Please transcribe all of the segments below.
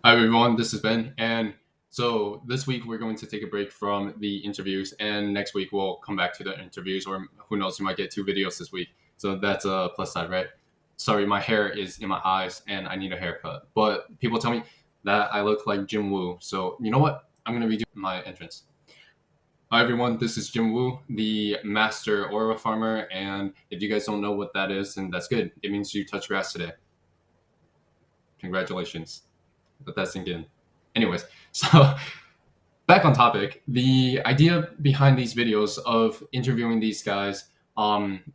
Hi everyone, this is Ben, and so this week we're going to take a break from the interviews, and next week we'll come back to the interviews, or who knows, you might get 2 videos this week. So that's a plus side, right? Sorry, my hair is in my eyes, and I need a haircut. But people tell me that I look like Jim Woo, so you know what? I'm gonna redo my entrance. Hi everyone, this is Jim Woo, the master aura farmer, and if you guys don't know what that is, then that's good. It means you touch grass today. Congratulations. Let that sink in. Anyways, so back on topic, the idea behind these videos of interviewing these guys,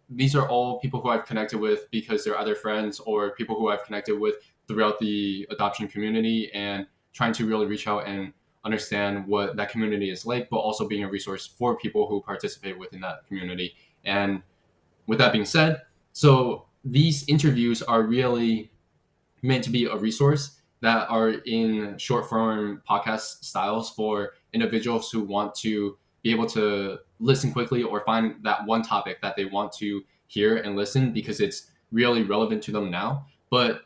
these are all people who I've connected with because they're other friends or people who I've connected with throughout the adoption community, and trying to really reach out and understand what that community is like, but also being a resource for people who participate within that community. And with that being said, so these interviews are really meant to be a resource that are in short form podcast styles for individuals who want to be able to listen quickly or find that one topic that they want to hear and listen because it's really relevant to them now. But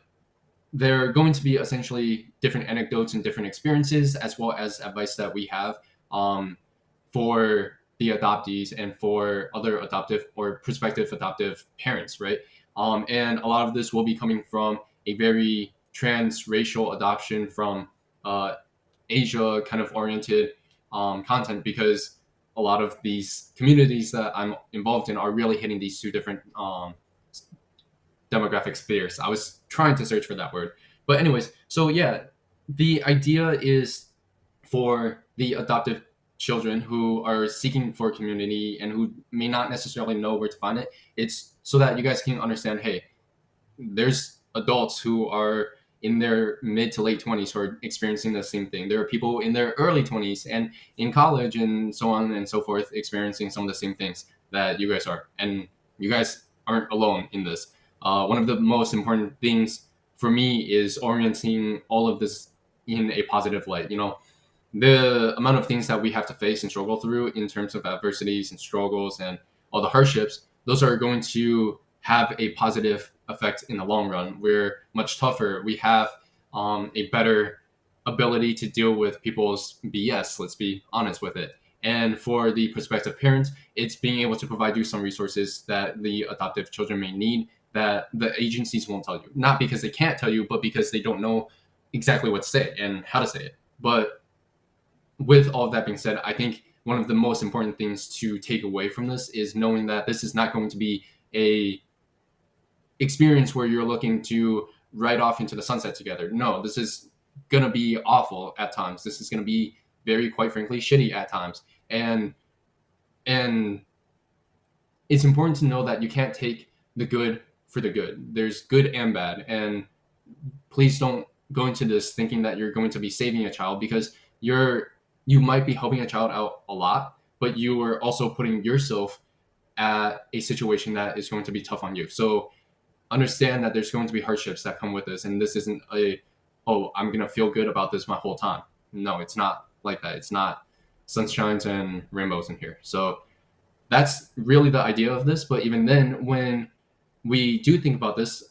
they're going to be essentially different anecdotes and different experiences, as well as advice that we have for the adoptees and for other adoptive or prospective adoptive parents, right? And a lot of this will be coming from a very transracial adoption from uh, Asia kind of oriented content, because a lot of these communities that I'm involved in are really hitting these two different demographic spheres. I was trying to search for that word. But, anyways, so yeah, the idea is for the adoptive children who are seeking for community and who may not necessarily know where to find it. It's so that you guys can understand, hey, there's adults who are in their mid to late 20s who are experiencing the same thing. There are people in their early 20s and in college and so on and so forth experiencing some of the same things that you guys are. And you guys aren't alone in this. One of the most important things for me is orienting all of this in a positive light. You know, the amount of things that we have to face and struggle through in terms of adversities and struggles and all the hardships, those are going to have a positive effect in the long run. We're much tougher. We have a better ability to deal with people's BS. Let's be honest with it. And for the prospective parents, it's being able to provide you some resources that the adoptive children may need that the agencies won't tell you. Not because they can't tell you, but because they don't know exactly what to say and how to say it. But with all of that being said, I think one of the most important things to take away from this is knowing that this is not going to be a experience where you're looking to ride off into the sunset together. No, this is going to be awful at times. This is going to be very, quite frankly, shitty at times. And it's important to know that you can't take the good for the good. There's good and bad. And please don't go into this thinking that you're going to be saving a child, because you might be helping a child out a lot, but you are also putting yourself at a situation that is going to be tough on you. So understand that there's going to be hardships that come with this, and this isn't oh, I'm going to feel good about this my whole time. No, it's not like that. It's not sunshines and rainbows in here. So that's really the idea of this. But even then, when we do think about this,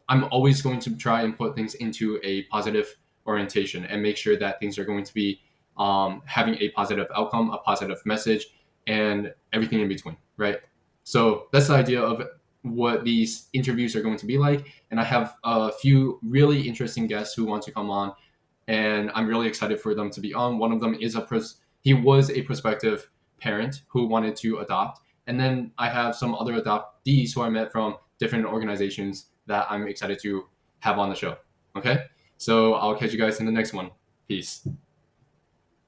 I'm always going to try and put things into a positive orientation and make sure that things are going to be having a positive outcome, a positive message, and everything in between, right? So that's the idea of what these interviews are going to be like. And I have a few really interesting guests who want to come on, and I'm really excited for them to be on. One of them is he was a prospective parent who wanted to adopt. And then I have some other adoptees who I met from different organizations that I'm excited to have on the show. Okay? So I'll catch you guys in the next one. Peace.